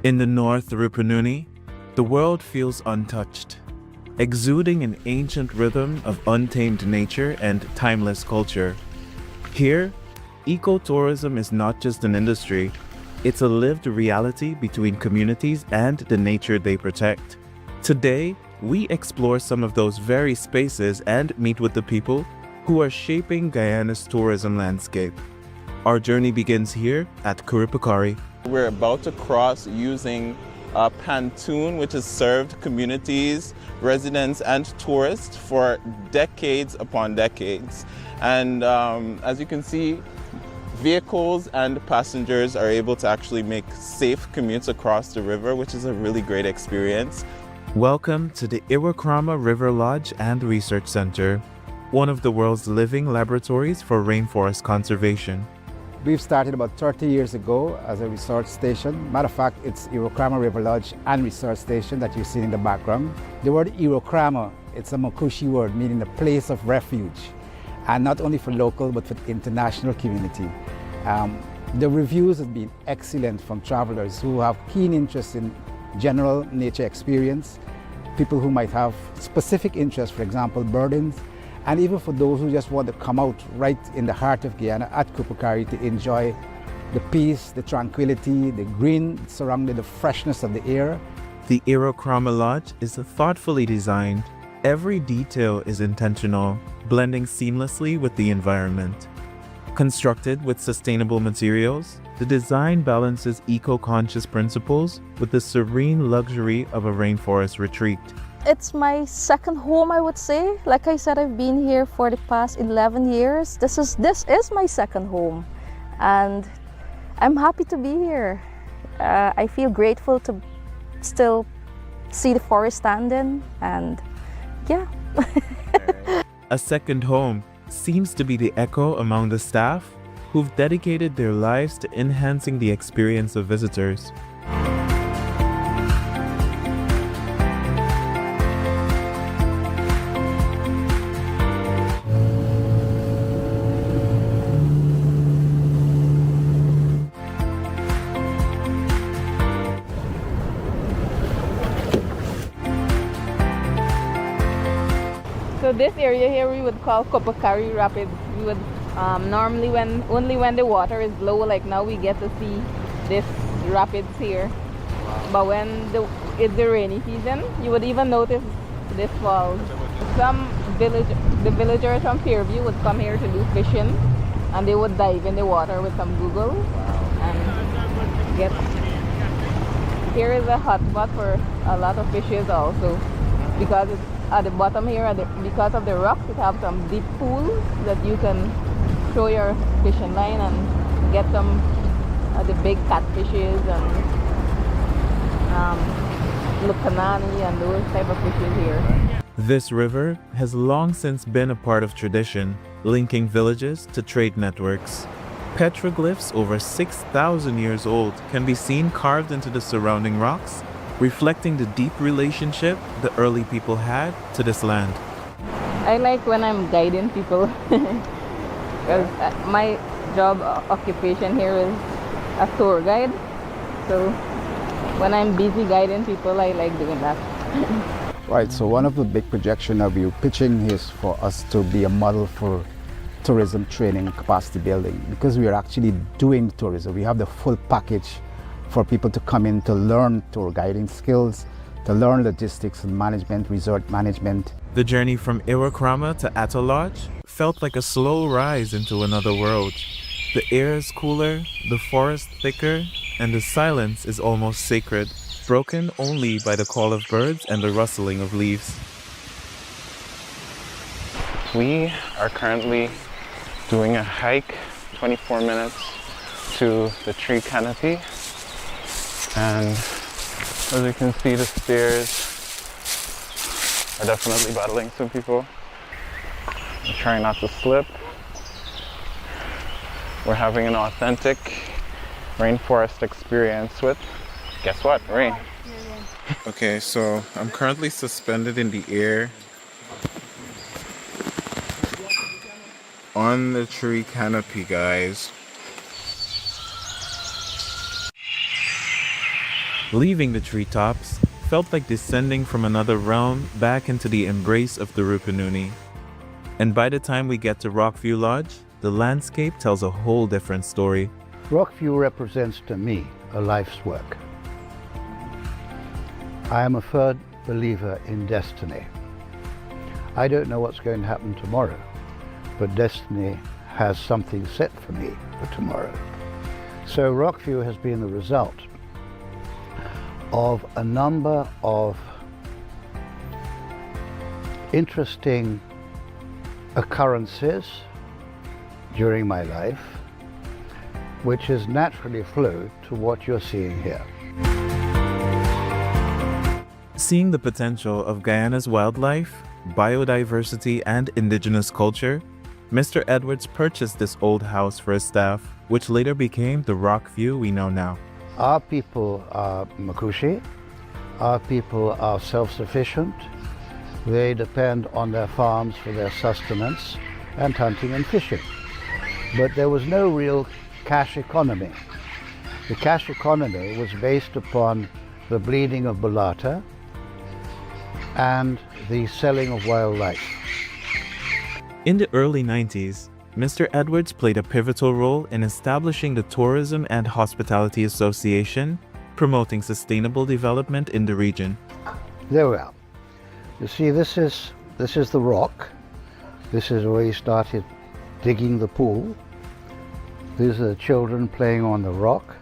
In the north Rupununi, the world feels untouched, exuding an ancient rhythm of untamed nature and timeless culture. Here, ecotourism is not just an industry, it's a lived reality between communities and the nature they protect. Today, we explore some of those very spaces and meet with the people who are shaping Guyana's tourism landscape. Our journey begins here at Kurupukari. We're about to cross using a pontoon which has served communities, residents and tourists for decades upon decades. And as you can see, vehicles and passengers are able to actually make safe commutes across the river, which is a really great experience. Welcome to the Iwakrama River Lodge and Research Center, one of the world's living laboratories for rainforest conservation. We've started about 30 years ago as a research station. Matter of fact, it's Iwakrama River Lodge and Research Station that you see in the background. The word Iwakrama, it's a Makushi word meaning the place of refuge, and not only for local but for the international community. The reviews have been excellent from travelers who have keen interest in general nature experience, people who might have specific interests, for example, birding, and even for those who just want to come out right in the heart of Guyana at Kurupukari to enjoy the peace, the tranquility, the green surrounding the freshness of the air. The Iwakrama Lodge is thoughtfully designed. Every detail is intentional, blending seamlessly with the environment. Constructed with sustainable materials, the design balances eco-conscious principles with the serene luxury of a rainforest retreat. It's my second home, I would say. Like I said, I've been here for the past 11 years. This is my second home, and I'm happy to be here. I feel grateful to still see the forest standing, and yeah. A second home seems to be the echo among the staff who've dedicated their lives to enhancing the experience of visitors. So this area here we would call Kurupukari Rapids. We would normally only when the water is low, like now, we get to see this rapids here. But when it's the rainy season, you would even notice this falls. The villagers from Fairview would come here to do fishing, and they would dive in the water with some googles and get. Here is a hot spot for a lot of fishes also, because it's at the bottom here, because of the rocks, it have some deep pools that you can throw your fishing line and get some of the big catfishes and lukanani and those type of fishes here. This river has long since been a part of tradition, linking villages to trade networks. Petroglyphs over 6,000 years old can be seen carved into the surrounding rocks, reflecting the deep relationship the early people had to this land. I like when I'm guiding people because my job occupation here is a tour guide. So when I'm busy guiding people, I like doing that. Right, so one of the big projections that we're pitching is for us to be a model for tourism training capacity building, because we are actually doing tourism. We have the full package for people to come in to learn tour guiding skills, to learn logistics and management, resort management. The journey from Iwakrama to Atoll Lodge felt like a slow rise into another world. The air is cooler, the forest thicker, and the silence is almost sacred, broken only by the call of birds and the rustling of leaves. We are currently doing a hike, 24 minutes to the tree canopy. And as you can see, the stairs are definitely battling some people. I'm trying not to slip. We're having an authentic rainforest experience with, guess what, rain. Okay, so I'm currently suspended in the air on the tree canopy, guys. Leaving the treetops felt like descending from another realm back into the embrace of the Rupununi. And by the time we get to Rockview Lodge, the landscape tells a whole different story. Rockview represents to me a life's work. I am a firm believer in destiny. I don't know what's going to happen tomorrow, but destiny has something set for me for tomorrow. So Rockview has been the result of a number of interesting occurrences during my life, which has naturally flowed to what you're seeing here. Seeing the potential of Guyana's wildlife, biodiversity, and indigenous culture, Mr. Edwards purchased this old house for his staff, which later became the Rockview we know now. Our people are Makushi. Our people are self-sufficient. They depend on their farms for their sustenance and hunting and fishing. But there was no real cash economy. The cash economy was based upon the bleeding of bulata and the selling of wildlife. In the early 90s, Mr. Edwards played a pivotal role in establishing the Tourism and Hospitality Association, promoting sustainable development in the region. There we are. You see, this is the rock. This is where he started digging the pool. These are the children playing on the rock,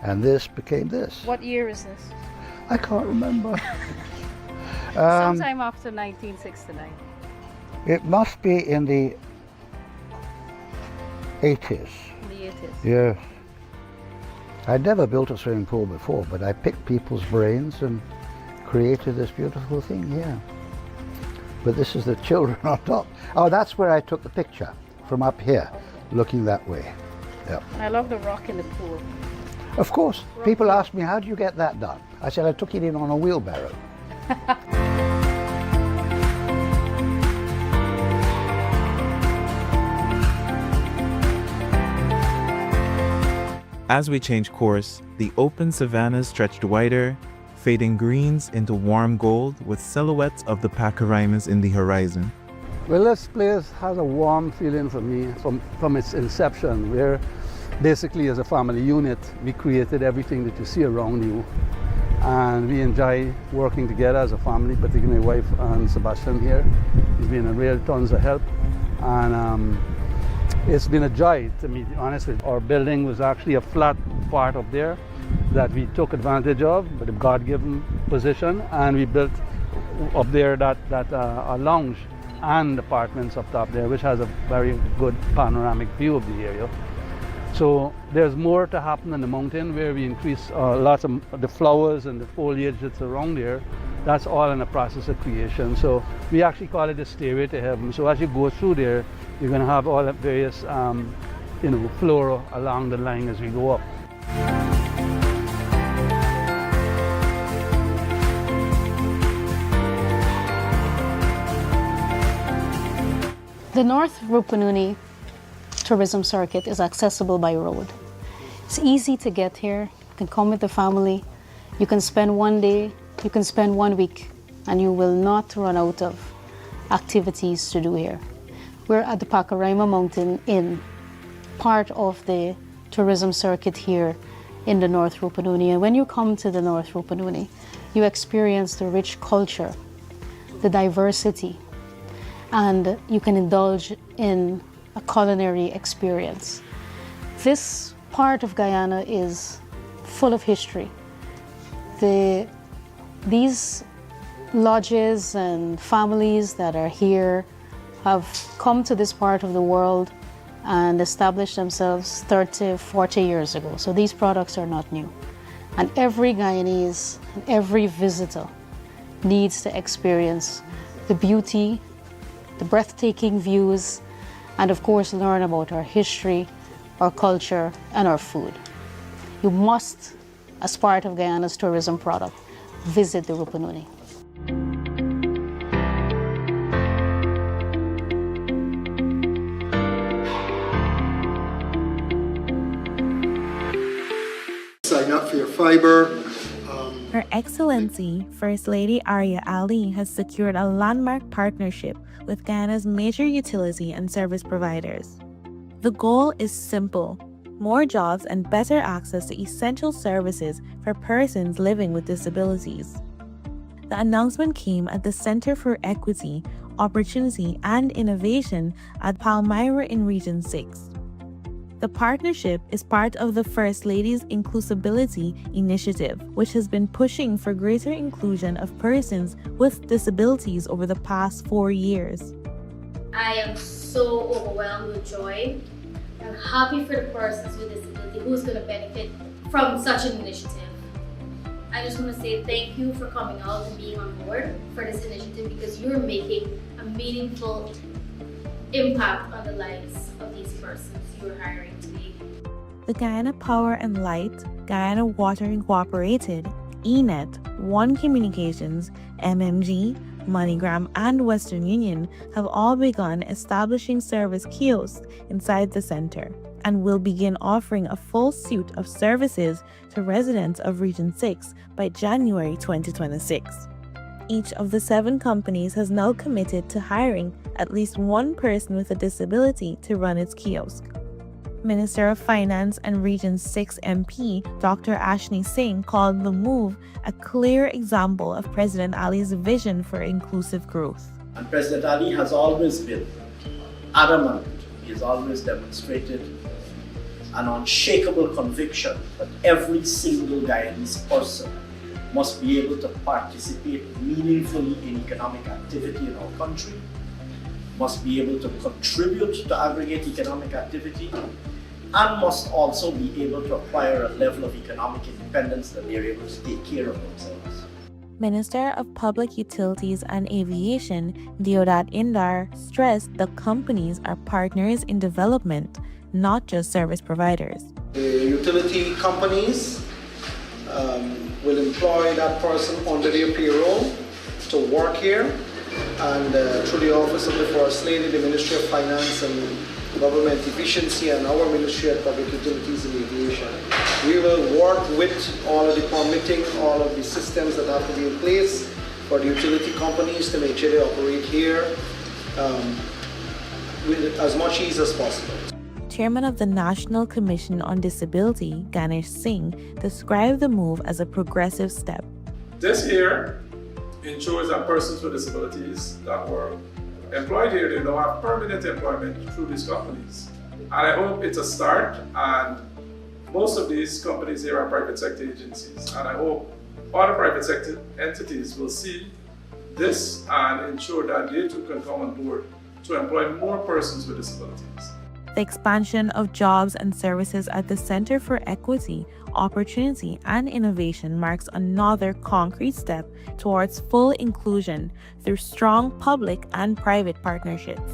and this became this. What year is this? I can't remember. Sometime after 1969. It must be in the 80s. In the 80s. Yes. I'd never built a swimming pool before, but I picked people's brains and created this beautiful thing here. But this is the children on top. Oh, that's where I took the picture, from up here, looking that way. Yep. I love the rock in the pool. Of course. People ask me, how do you get that done? I said, I took it in on a wheelbarrow. As we change course, the open savannas stretched wider, fading greens into warm gold with silhouettes of the Pacaraimans in the horizon. Well, this place has a warm feeling for me from its inception, where basically as a family unit, we created everything that you see around you. And we enjoy working together as a family, particularly my wife and Sebastian here. He's been a real tons of help. And it's been a joy, to be honest with you. Our building was actually a flat part up there that we took advantage of with a God-given position, and we built up there a lounge and apartments up top there, which has a very good panoramic view of the area. So there's more to happen in the mountain, where we increase lots of the flowers and the foliage that's around there. That's all in the process of creation. So we actually call it the stairway to heaven. So as you go through there, you're going to have all the various flora along the line as we go up. The North Rupununi tourism circuit is accessible by road. It's easy to get here. You can come with the family. You can spend one day, you can spend 1 week, and you will not run out of activities to do here. We're at the Pacaraima Mountain Inn, part of the tourism circuit here in the North Rupununi. And when you come to the North Rupununi, you experience the rich culture, the diversity, and you can indulge in a culinary experience. This part of Guyana is full of history. These lodges and families that are here have come to this part of the world and established themselves 30, 40 years ago. So these products are not new. And every Guyanese, every visitor needs to experience the beauty, the breathtaking views, and of course learn about our history, our culture, and our food. You must, as part of Guyana's tourism product, visit the Rupununi. Sign up for your fiber, Her Excellency, First Lady Arya Ali, has secured a landmark partnership with Guyana's major utility and service providers. The goal is simple: more jobs and better access to essential services for persons living with disabilities. The announcement came at the Center for Equity, Opportunity and Innovation at Palmyra in Region 6. The partnership is part of the First Lady's Inclusability Initiative, which has been pushing for greater inclusion of persons with disabilities over the past 4 years. I am so overwhelmed with joy. I'm happy for the persons with disability who's going to benefit from such an initiative. I just want to say thank you for coming out and being on board for this initiative, because you're making a meaningful impact on the lives of these persons you're hiring today. The Guyana Power and Light, Guyana Water Incorporated, ENET, One Communications, MMG, MoneyGram, and Western Union have all begun establishing service kiosks inside the center and will begin offering a full suite of services to residents of Region 6 by January 2026. Each of the 7 companies has now committed to hiring at least one person with a disability to run its kiosk. Minister of Finance and Region 6 MP Dr. Ashni Singh called the move a clear example of President Ali's vision for inclusive growth. And President Ali has always been adamant, he has always demonstrated an unshakable conviction that every single Guyanese person must be able to participate meaningfully in economic activity in our country, must be able to contribute to aggregate economic activity, and must also be able to acquire a level of economic independence that they're able to take care of themselves. Minister of Public Utilities and Aviation Deodat Indar stressed the companies are partners in development, not just service providers. The utility companies will employ that person under their payroll to work here, and through the Office of the First Lady, the Ministry of Finance and Government Efficiency, and our Ministry of Public Utilities and Aviation, we will work with all of the permitting, all of the systems that have to be in place for the utility companies to make sure they operate here with as much ease as possible. Chairman of the National Commission on Disability, Ganesh Singh, described the move as a progressive step. This here ensures that persons with disabilities that were employed here, they now have permanent employment through these companies. And I hope it's a start, and most of these companies here are private sector agencies, and I hope other private sector entities will see this and ensure that they too can come on board to employ more persons with disabilities. The expansion of jobs and services at the Center for Equity, Opportunity and Innovation marks another concrete step towards full inclusion through strong public and private partnerships.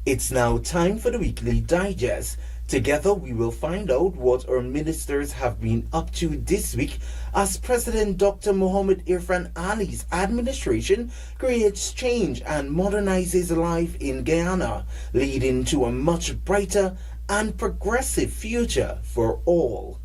It's now time for the weekly digest. Together we will find out what our ministers have been up to this week as President Dr. Mohammed Irfan Ali's administration creates change and modernizes life in Guyana, leading to a much brighter and progressive future for all.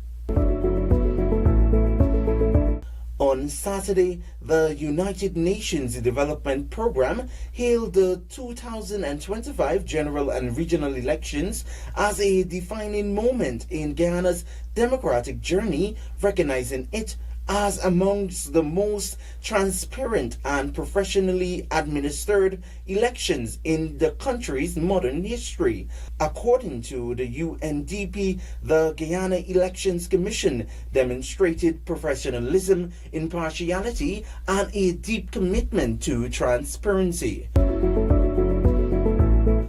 On Saturday, the United Nations Development Programme hailed the 2025 general and regional elections as a defining moment in Guyana's democratic journey, recognizing it as amongst the most transparent and professionally administered elections in the country's modern history. According to the UNDP, the Guyana Elections Commission demonstrated professionalism, impartiality, and a deep commitment to transparency.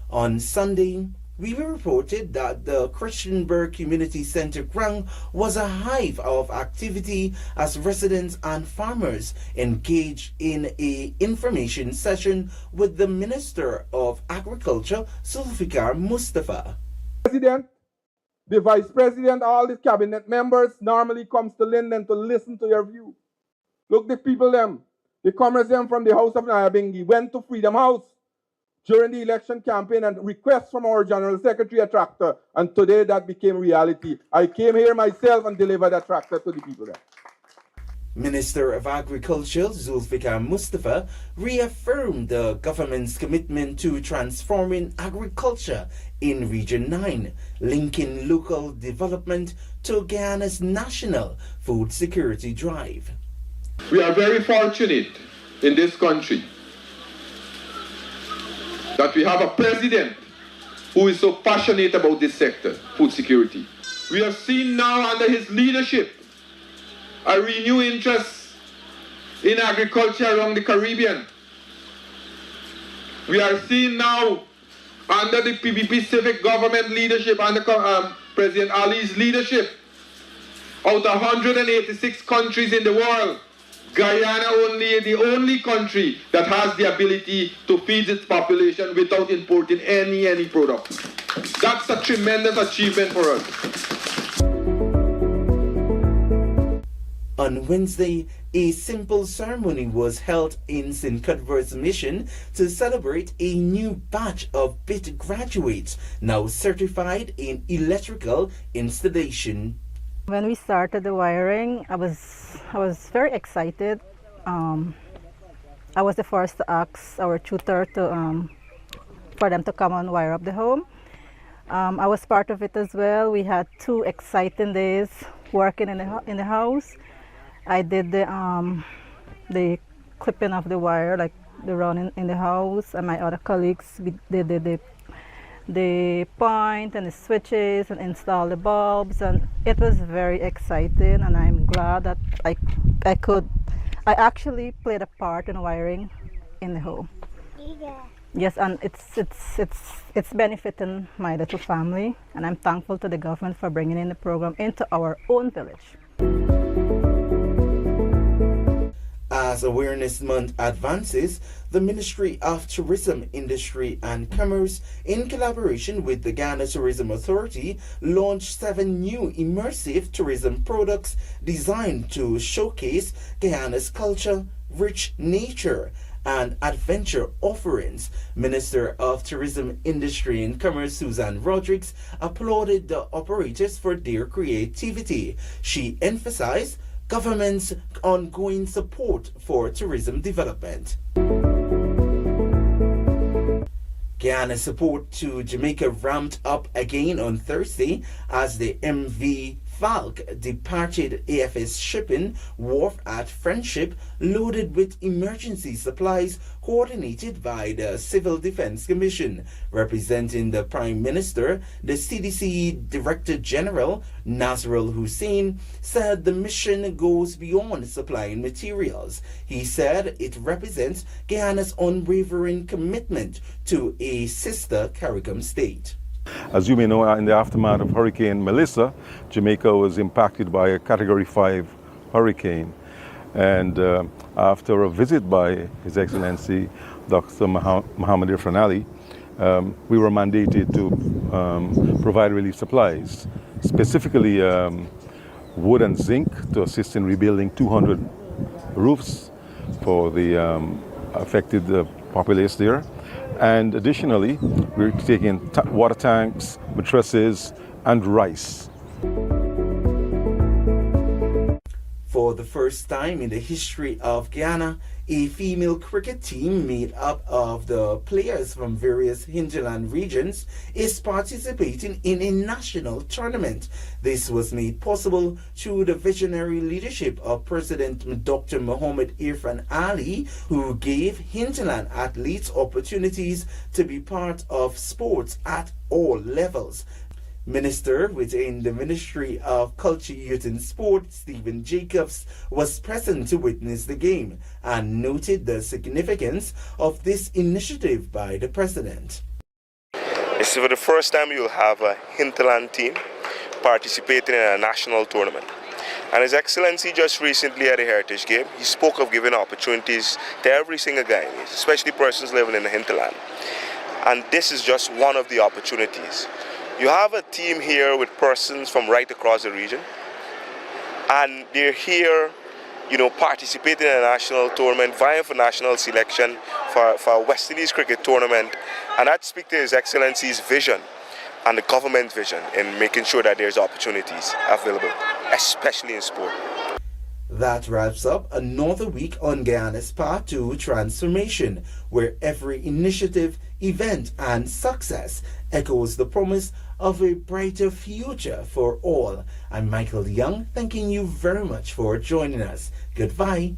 On Sunday, we were reported that the Christianburg Community Center ground was a hive of activity as residents and farmers engaged in an information session with the Minister of Agriculture, Zulfikar Mustafa. President The vice president, all the cabinet members normally comes to Linden to listen to your view. Look, the people them, the comrades them from the House of Nyabingi went to Freedom House during the election campaign and request from our General Secretary a tractor, and today that became reality. I came here myself and delivered a tractor to the people there. Minister of Agriculture Zulfikar Mustafa reaffirmed the government's commitment to transforming agriculture in Region 9, linking local development to Guyana's national food security drive. We are very fortunate in this country that we have a president who is so passionate about this sector, food security. We have seen now under his leadership a renewed interest in agriculture around the Caribbean. We are seeing now under the PPP civic government leadership, under President Ali's leadership, out of 186 countries in the world, Guyana the only country that has the ability to feed its population without importing any product. That's a tremendous achievement for us. On Wednesday, a simple ceremony was held in St. Cuthbert's Mission to celebrate a new batch of BIT graduates now certified in electrical installation. When we started the wiring, I was very excited. I was the first to ask our tutor for them to come and wire up the home. I was part of it as well. We had 2 exciting days working in the house. I did the clipping of the wire, like the running in the house, and my other colleagues did the point and the switches and install the bulbs, and it was very exciting, and I'm glad that I actually played a part in wiring in the home. Yes, and it's benefiting my little family, and I'm thankful to the government for bringing in the program into our own village. As Awareness Month advances, the Ministry of Tourism, Industry and Commerce, in collaboration with the Ghana Tourism Authority, launched 7 new immersive tourism products designed to showcase Guyana's culture, rich nature, and adventure offerings. Minister of Tourism, Industry and Commerce Susan Rodriguez applauded the operators for their creativity. She emphasized government's ongoing support for tourism development. Guyana's support to Jamaica ramped up again on Thursday as the MV Falk departed AFS shipping wharf at Friendship loaded with emergency supplies coordinated by the Civil Defense Commission. Representing the Prime Minister, the CDC Director General Nasrul Hussein said the mission goes beyond supplying materials. He said it represents Guyana's unwavering commitment to a sister CARICOM state. As you may know, in the aftermath of Hurricane Melissa, Jamaica was impacted by a Category 5 hurricane. And after a visit by His Excellency Dr. Mohamed Irfan Ali, we were mandated to provide relief supplies, specifically wood and zinc to assist in rebuilding 200 roofs for the affected populace there. And additionally, we're taking water tanks, mattresses, and rice. For the first time in the history of Guyana, a female cricket team made up of the players from various hinterland regions is participating in a national tournament. This was made possible through the visionary leadership of President Dr. Mohamed Irfan Ali, who gave hinterland athletes opportunities to be part of sports at all levels. Minister within the Ministry of Culture, Youth and Sport, Stephen Jacobs, was present to witness the game and noted the significance of this initiative by the President. It's for the first time you'll have a hinterland team participating in a national tournament. And His Excellency just recently at a Heritage Game, he spoke of giving opportunities to every single Guyanese, especially persons living in the hinterland. And this is just one of the opportunities. You have a team here with persons from right across the region, and they're here, participating in a national tournament, vying for national selection for a West Indies cricket tournament, and that speaks to His Excellency's vision and the government's vision in making sure that there's opportunities available, especially in sport. That wraps up another week on Guyana's Path to Transformation, where every initiative, event, and success echoes the promise of a brighter future for all. I'm Michael Young, thanking you very much for joining us. Goodbye.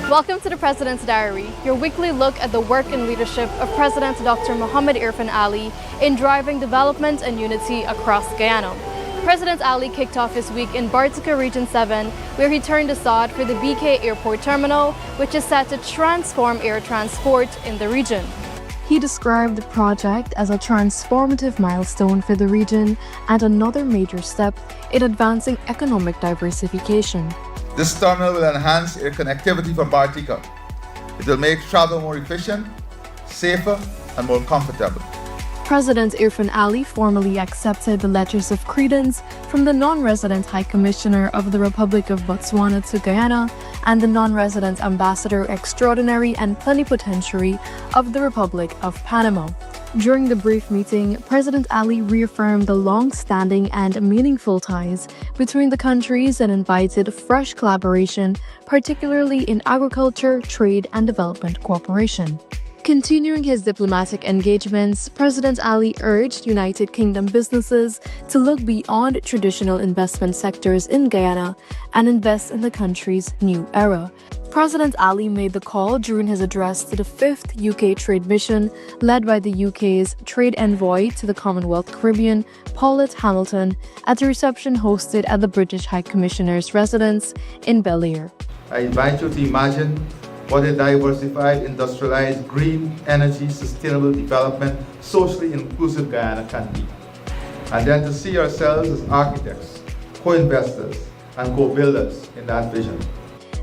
Welcome to the President's Diary, your weekly look at the work and leadership of President Dr. Muhammad Irfan Ali in driving development and unity across Guyana. President Ali kicked off his week in Bartica Region 7, where he turned the sod for the BK Airport Terminal, which is set to transform air transport in the region. He described the project as a transformative milestone for the region and another major step in advancing economic diversification. This terminal will enhance air connectivity from Bartica. It will make travel more efficient, safer, and more comfortable. President Irfan Ali formally accepted the letters of credence from the non-resident High Commissioner of the Republic of Botswana to Guyana and the non-resident Ambassador Extraordinary and Plenipotentiary of the Republic of Panama. During the brief meeting, President Ali reaffirmed the long-standing and meaningful ties between the countries and invited fresh collaboration, particularly in agriculture, trade, and development cooperation. Continuing his diplomatic engagements, President Ali urged United Kingdom businesses to look beyond traditional investment sectors in Guyana and invest in the country's new era. President Ali made the call during his address to the 5th UK trade mission led by the UK's trade envoy to the Commonwealth Caribbean, Paulette Hamilton, at a reception hosted at the British High Commissioner's residence in Bel-Air. I invite you to imagine what a diversified, industrialized, green energy, sustainable development, socially inclusive Guyana can be. And then to see ourselves as architects, co-investors, and co-builders in that vision.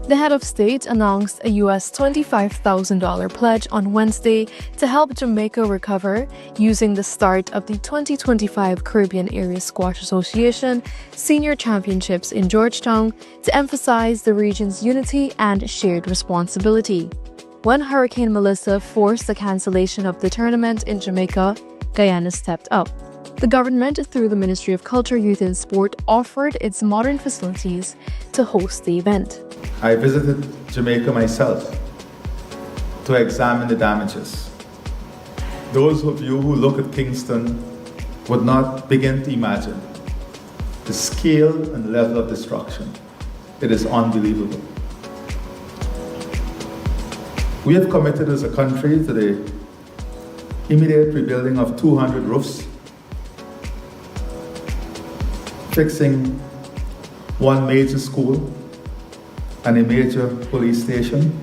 The head of state announced a US $25,000 pledge on Wednesday to help Jamaica recover using the start of the 2025 Caribbean Area Squash Association Senior Championships in Georgetown to emphasize the region's unity and shared responsibility. When Hurricane Melissa forced the cancellation of the tournament in Jamaica, Guyana stepped up. The government, through the Ministry of Culture, Youth and Sport, offered its modern facilities to host the event. I visited Jamaica myself to examine the damages. Those of you who look at Kingston would not begin to imagine the scale and level of destruction. It is unbelievable. We have committed as a country to the immediate rebuilding of 200 roofs, fixing one major school and a major police station.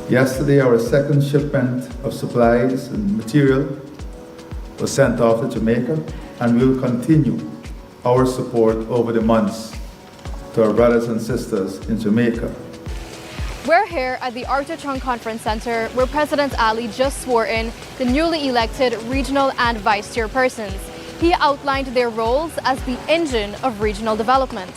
Yesterday, our second shipment of supplies and material was sent off to Jamaica, and we will continue our support over the months to our brothers and sisters in Jamaica. We're here at the Arthur Chung Conference Center, where President Ali just swore in the newly elected regional and vice chairpersons. He outlined their roles as the engine of regional development.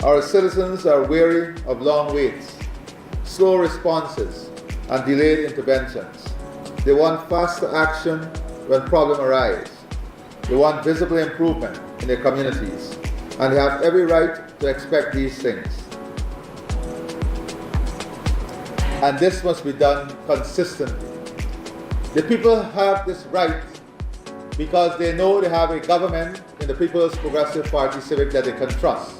Our citizens are weary of long waits, slow responses, and delayed interventions. They want faster action when problems arise. They want visible improvement in their communities, and they have every right to expect these things. and this must be done consistently. The people have this right because they know they have a government in the People's Progressive Party Civic that they can trust.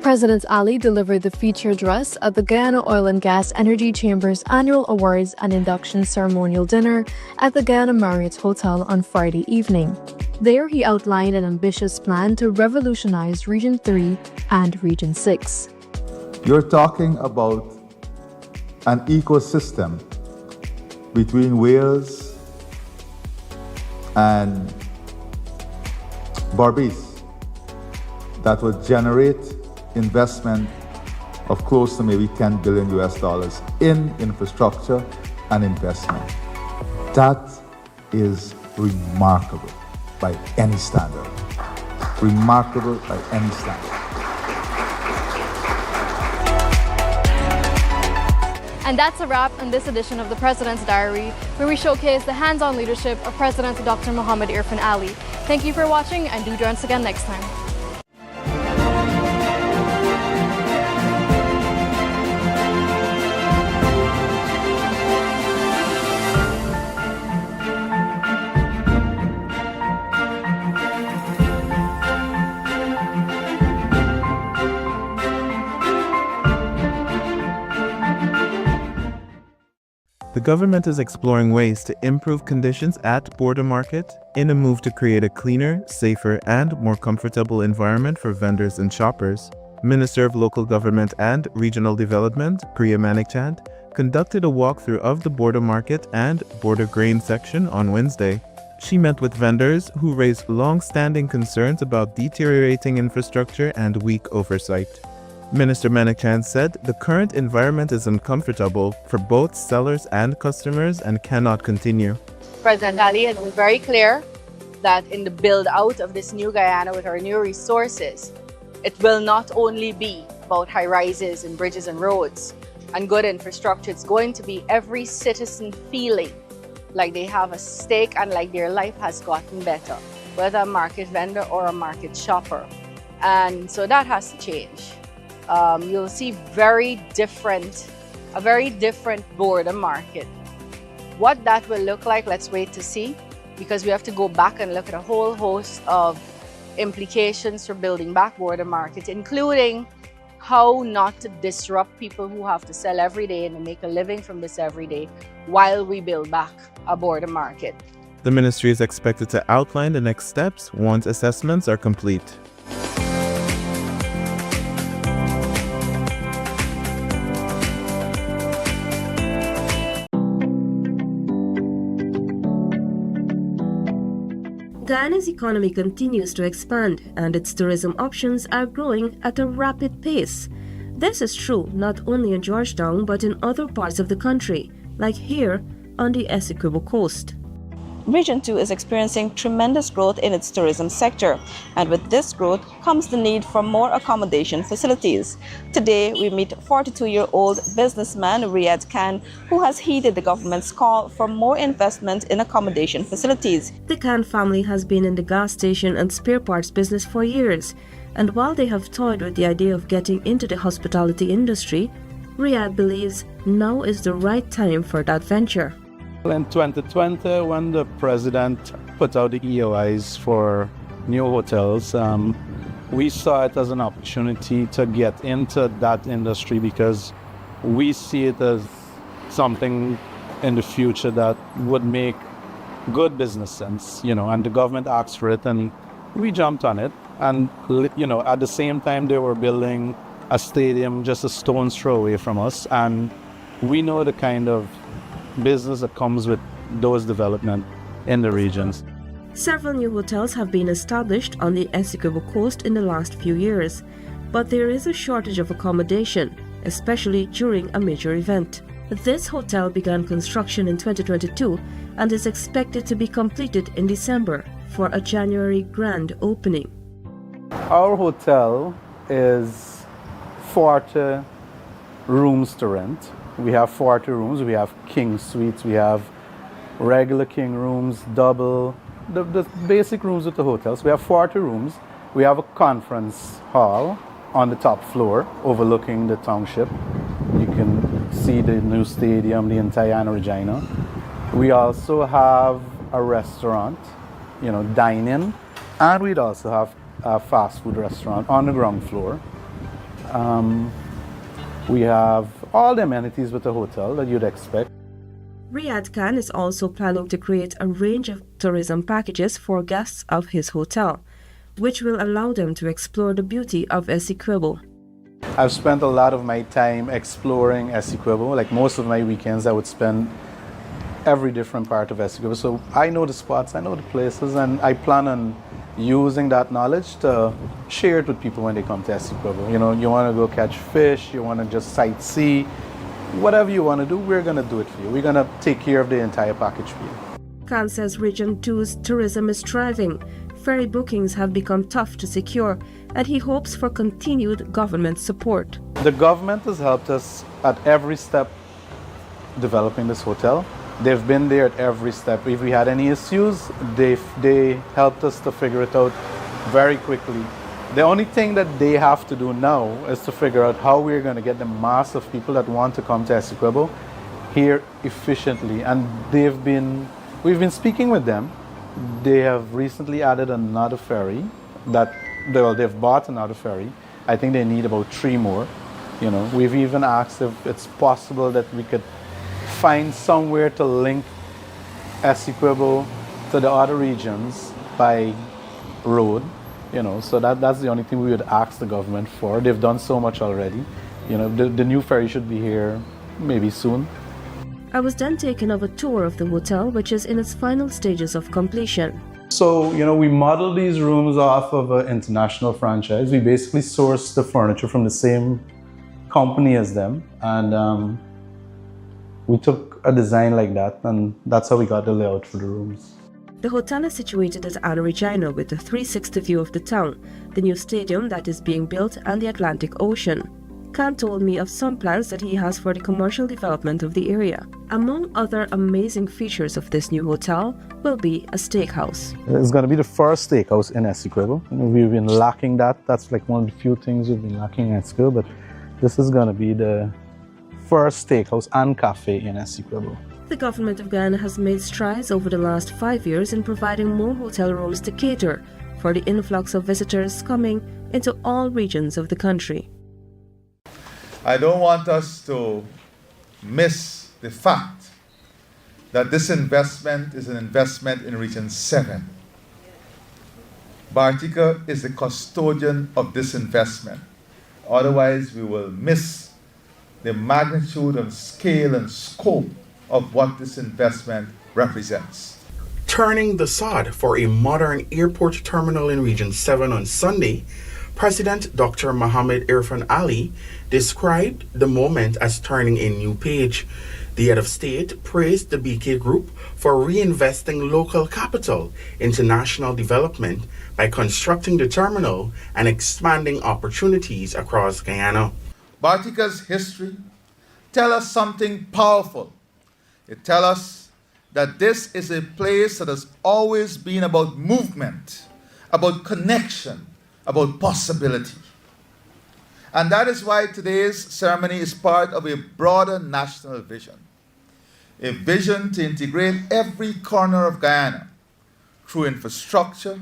President Ali delivered the feature address at the Guyana Oil and Gas Energy Chamber's annual awards and induction ceremonial dinner at the Guyana Marriott Hotel on Friday evening. There, he outlined an ambitious plan to revolutionize Region 3 and Region 6. You're talking about an ecosystem between Wales and Barbados that will generate investment of close to maybe $10 billion in infrastructure and investment. That is remarkable by any standard. Remarkable by any standard. And that's a wrap on this edition of the President's Diary, where we showcase the hands-on leadership of President Dr. Mohamed Irfan Ali. Thank you for watching, and do join us again next time. The government is exploring ways to improve conditions at Border Market in a move to create a cleaner, safer, and more comfortable environment for vendors and shoppers. Minister of Local Government and Regional Development, Priya Manikchand, conducted a walkthrough of the Border Market and Border Grain section on Wednesday. She met with vendors who raised long-standing concerns about deteriorating infrastructure and weak oversight. Minister Manikchand said the current environment is uncomfortable for both sellers and customers and cannot continue. President Ali has been very clear that in the build out of this new Guyana with our new resources, it will not only be about high rises and bridges and roads and good infrastructure. It's going to be every citizen feeling like they have a stake and like their life has gotten better, whether a market vendor or a market shopper. And so that has to change. You'll see a very different border market. What that will look like, let's wait to see, because we have to go back and look at a whole host of implications for building back border market, including how not to disrupt people who have to sell every day and make a living from this every day while we build back a border market. The ministry is expected to outline the next steps once assessments are complete. Guyana's economy continues to expand and its tourism options are growing at a rapid pace. This is true not only in Georgetown but in other parts of the country, like here on the Essequibo coast. Region 2 is experiencing tremendous growth in its tourism sector, and with this growth comes the need for more accommodation facilities. Today, we meet 42-year-old businessman Riyad Khan, who has heeded the government's call for more investment in accommodation facilities. The Khan family has been in the gas station and spare parts business for years, and while they have toyed with the idea of getting into the hospitality industry, Riyad believes now is the right time for that venture. In 2020, when the president put out the EOIs for new hotels, we saw it as an opportunity to get into that industry because we see it as something in the future that would make good business sense, and the government asked for it and we jumped on it. And, at the same time, they were building a stadium just a stone's throw away from us, and we know the kind of business that comes with those development in the regions. Several new hotels have been established on the Essequibo coast in the last few years, but there is a shortage of accommodation, especially during a major event. This hotel began construction in 2022 and is expected to be completed in December for a January grand opening. Our hotel is 40 rooms to rent. We have 40 rooms, we have king suites, we have regular king rooms, double, the basic rooms at the hotels. We have 40 rooms. We have a conference hall on the top floor overlooking the township. You can see the new stadium, the entire Guyana Regina. We also have a restaurant, dine-in, and we'd also have a fast food restaurant on the ground floor. We have all the amenities with a hotel that you'd expect. Riyadh Khan is also planning to create a range of tourism packages for guests of his hotel, which will allow them to explore the beauty of Essequibo. I've spent a lot of my time exploring Essequibo. Like most of my weekends, I would spend every different part of Essequibo. So I know the spots, I know the places, and I plan on using that knowledge to share it with people when they come to Essequibo. You want to go catch fish, you want to just sightsee, whatever you want to do, we're going to do it for you. We're going to take care of the entire package for you. Khan says Region 2's tourism is thriving. Ferry bookings have become tough to secure, and he hopes for continued government support. The government has helped us at every step developing this hotel. They've been there at every step. If we had any issues, they helped us to figure it out very quickly. The only thing that they have to do now is to figure out how we're going to get the mass of people that want to come to Essequibo here efficiently. And we've been speaking with them. They have recently added another ferry they've bought another ferry. I think they need about 3 more. We've even asked if it's possible that we could find somewhere to link Essequibo to the other regions by road. So that's the only thing we would ask the government for. They've done so much already. The new ferry should be here maybe soon. I was then taken of a tour of the hotel, which is in its final stages of completion. So, we model these rooms off of an international franchise. We basically source the furniture from the same company as them. And we took a design like that, and that's how we got the layout for the rooms. The hotel is situated at Guyana Regina with a 360 view of the town, the new stadium that is being built, and the Atlantic Ocean. Khan told me of some plans that he has for the commercial development of the area. Among other amazing features of this new hotel will be a steakhouse. It's going to be the first steakhouse in Essequibo. We've been lacking that. That's like one of the few things we've been lacking in Essequibo, but this is going to be the first steakhouse and cafe in Essequibo. The government of Guyana has made strides over the last 5 years in providing more hotel rooms to cater for the influx of visitors coming into all regions of the country. I don't want us to miss the fact that this investment is an investment in Region 7. Bartica is the custodian of this investment. Otherwise, we will miss the magnitude and scale and scope of what this investment represents. Turning the sod for a modern airport terminal in Region 7 on Sunday, President Dr. Mohammed Irfan Ali described the moment as turning a new page. The head of state praised the BK Group for reinvesting local capital into national development by constructing the terminal and expanding opportunities across Guyana. Bartica's history tells us something powerful. It tells us that this is a place that has always been about movement, about connection, about possibility. And that is why today's ceremony is part of a broader national vision. A vision to integrate every corner of Guyana through infrastructure,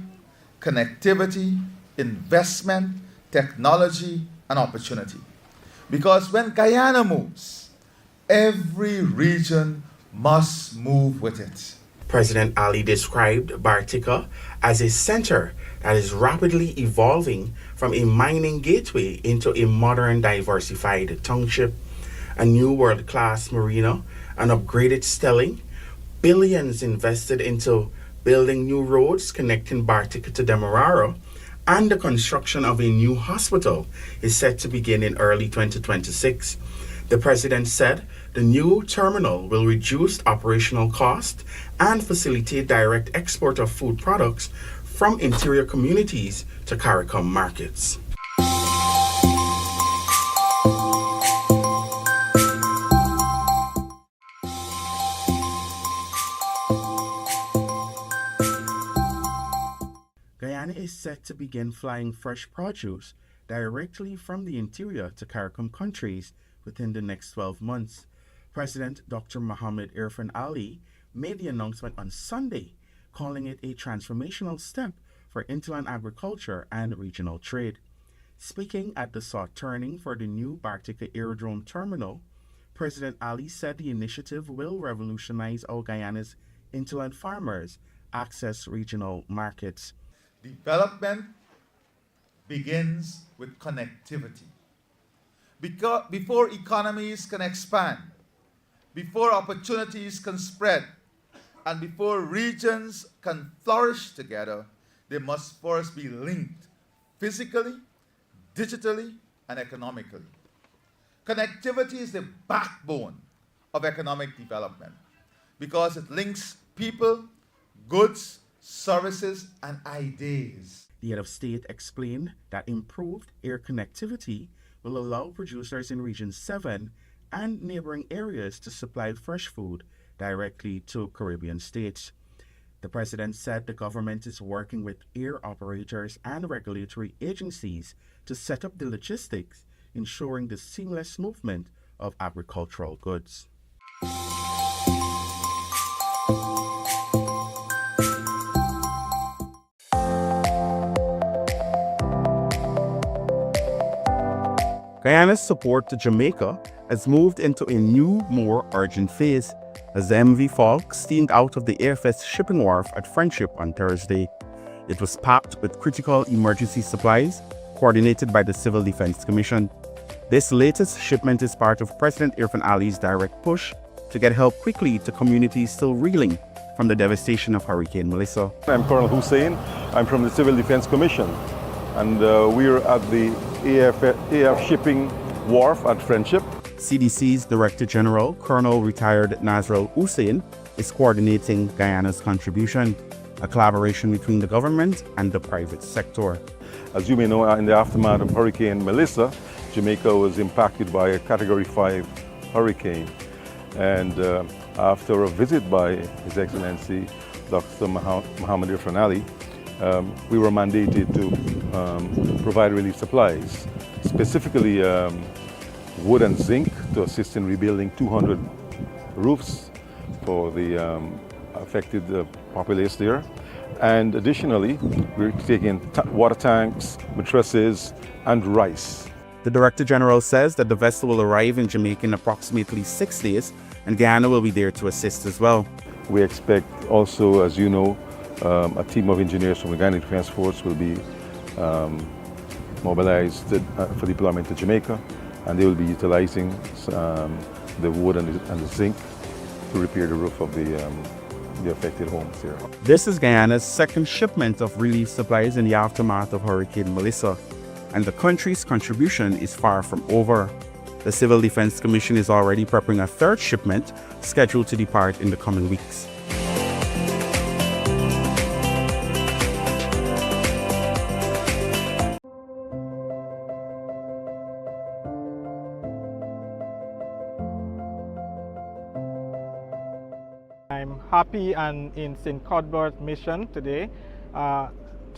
connectivity, investment, technology, and opportunity. Because when Guyana moves, every region must move with it. President Ali described Bartica as a center that is rapidly evolving from a mining gateway into a modern, diversified township, a new world-class marina, an upgraded stelling, billions invested into building new roads connecting Bartica to Demerara, and the construction of a new hospital is set to begin in early 2026. The president said the new terminal will reduce operational costs and facilitate direct export of food products from interior communities to CARICOM markets. Guyana is set to begin flying fresh produce directly from the interior to CARICOM countries within the next 12 months. President Dr. Mohammed Irfan Ali made the announcement on Sunday, calling it a transformational step for inland agriculture and regional trade. Speaking at the south turning for the new Bartica Aerodrome Terminal, President Ali said the initiative will revolutionize how Guyana's inland farmers access regional markets. Development begins with connectivity. Before economies can expand, before opportunities can spread, and before regions can flourish together, they must first be linked physically, digitally, and economically. Connectivity is the backbone of economic development because it links people, goods, services, and ideas. The head of state explained that improved air connectivity will allow producers in Region 7 and neighboring areas to supply fresh food directly to Caribbean states. The president said the government is working with air operators and regulatory agencies to set up the logistics, ensuring the seamless movement of agricultural goods. Guyana's support to Jamaica has moved into a new, more urgent phase as the MV Falk steamed out of the Airfest shipping wharf at Friendship on Thursday. It was packed with critical emergency supplies coordinated by the Civil Defense Commission. This latest shipment is part of President Irfan Ali's direct push to get help quickly to communities still reeling from the devastation of Hurricane Melissa. I'm Colonel Hussein. I'm from the Civil Defense Commission, and we're at the AF shipping wharf at Friendship. CDC's Director General, Colonel Retired Nazrul Hussein, is coordinating Guyana's contribution, a collaboration between the government and the private sector. As you may know, in the aftermath of Hurricane Melissa, Jamaica was impacted by a Category 5 hurricane. And after a visit by His Excellency Dr. Mohammed Irfan Ali, we were mandated to provide relief supplies, specifically wood and zinc to assist in rebuilding 200 roofs for the affected populace there. And additionally, we're taking water tanks, mattresses, and rice. The Director General says that the vessel will arrive in Jamaica in approximately 6 days, and Guyana will be there to assist as well. We expect also, as you know, a team of engineers from the Guyana Defense Force will be mobilized for deployment to Jamaica, and they will be utilizing the wood and the zinc to repair the roof of the affected homes here. This is Guyana's second shipment of relief supplies in the aftermath of Hurricane Melissa, and the country's contribution is far from over. The Civil Defense Commission is already preparing a third shipment scheduled to depart in the coming weeks. I'm happy and in St. Cuthbert's mission today.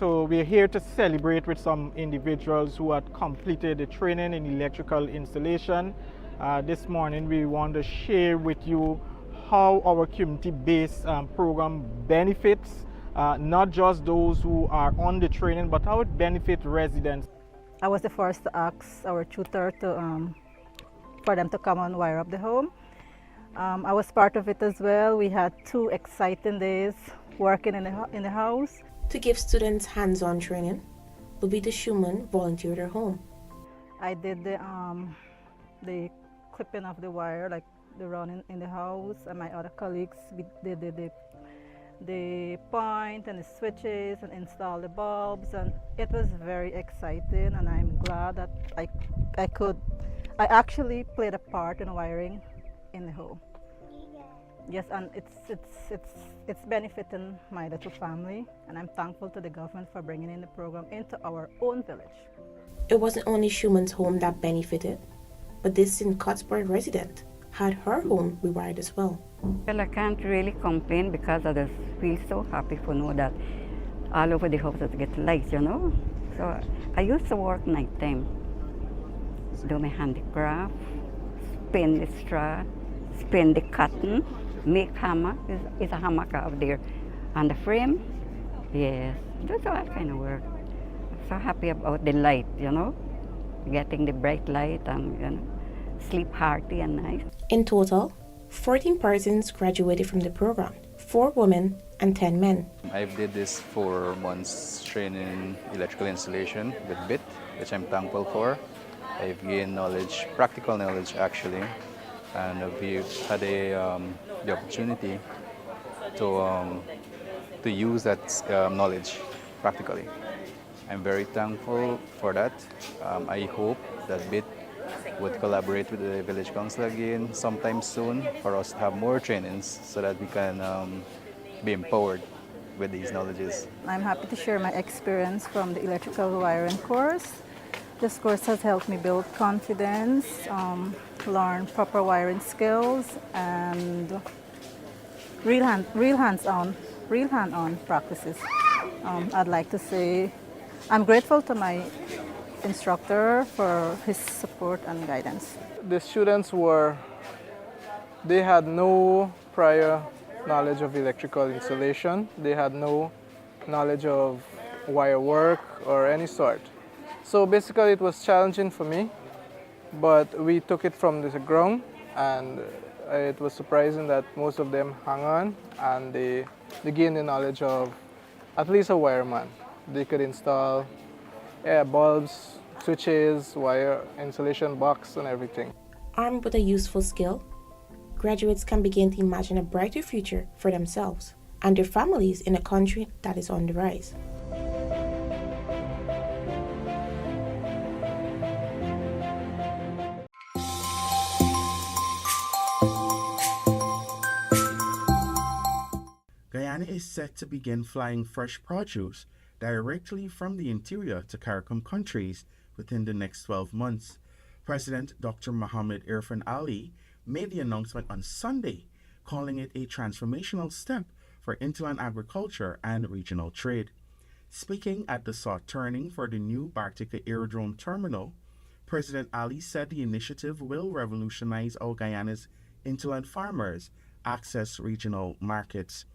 We're here to celebrate with some individuals who had completed the training in electrical installation. This morning we want to share with you how our community-based program benefits not just those who are on the training, but how it benefits residents. I was the first to ask our tutor for them to come and wire up the home. I was part of it as well. We had 2 exciting days working in the house. To give students hands-on training, Lubita Schumann volunteered her home. I did the clipping of the wire, like the running in the house, and my other colleagues did the point and the switches and install the bulbs, and it was very exciting, and I'm glad that I actually played a part in wiring in the home. Yes, and it's benefiting my little family, and I'm thankful to the government for bringing in the program into our own village. It wasn't only Schumann's home that benefited, but this St. Cuthbert resident had her home rewired as well. Well, I can't really complain because I just feel so happy to know that all over the house it gets light, you know. So I used to work nighttime, do my handicraft, spin the straw, spin the cotton, make hammock. Is a hammock out there. And the frame, yes, that's all kind of work. So happy about the light, getting the bright light and, sleep hearty and nice. In total, 14 persons graduated from the program, 4 women and 10 men. I did this 4 months training in electrical installation with BIT, which I'm thankful for. I've gained knowledge, practical knowledge actually, and we've had the opportunity to use that knowledge practically. I'm very thankful for that. I hope that BIT would collaborate with the village council again sometime soon for us to have more trainings so that we can be empowered with these knowledges. I'm happy to share my experience from the electrical wiring course. This course has helped me build confidence, learn proper wiring skills, and real hand-on practices. I'd like to say I'm grateful to my instructor for his support and guidance. The students they had no prior knowledge of electrical installation. They had no knowledge of wire work or any sort. So basically it was challenging for me, but we took it from the ground, and it was surprising that most of them hung on and they gained the knowledge of at least a wireman. They could install bulbs, switches, wire insulation box and everything. Armed with a useful skill, graduates can begin to imagine a brighter future for themselves and their families in a country that is on the rise. Guyana is set to begin flying fresh produce directly from the interior to CARICOM countries within the next 12 months. President Dr. Mohammed Irfan Ali made the announcement on Sunday, calling it a transformational step for interland agriculture and regional trade. Speaking at the soft turning for the new Bartica Aerodrome Terminal, President Ali said the initiative will revolutionize how Guyana's interland farmers access regional markets.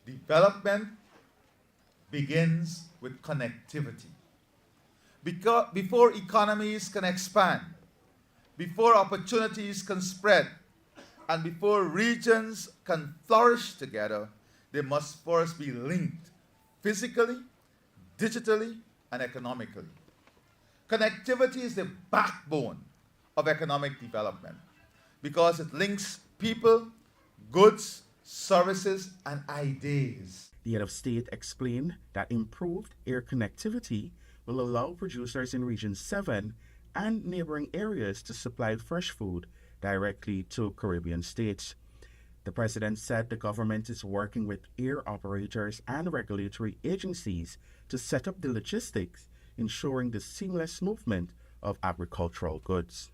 Development begins with connectivity. Before economies can expand, before opportunities can spread, and before regions can flourish together, they must first be linked physically, digitally, and economically. Connectivity is the backbone of economic development because it links people, goods, services, and ideas. The head of state explained that improved air connectivity will allow producers in Region 7 and neighboring areas to supply fresh food directly to Caribbean states. The president said the government is working with air operators and regulatory agencies to set up the logistics, ensuring the seamless movement of agricultural goods.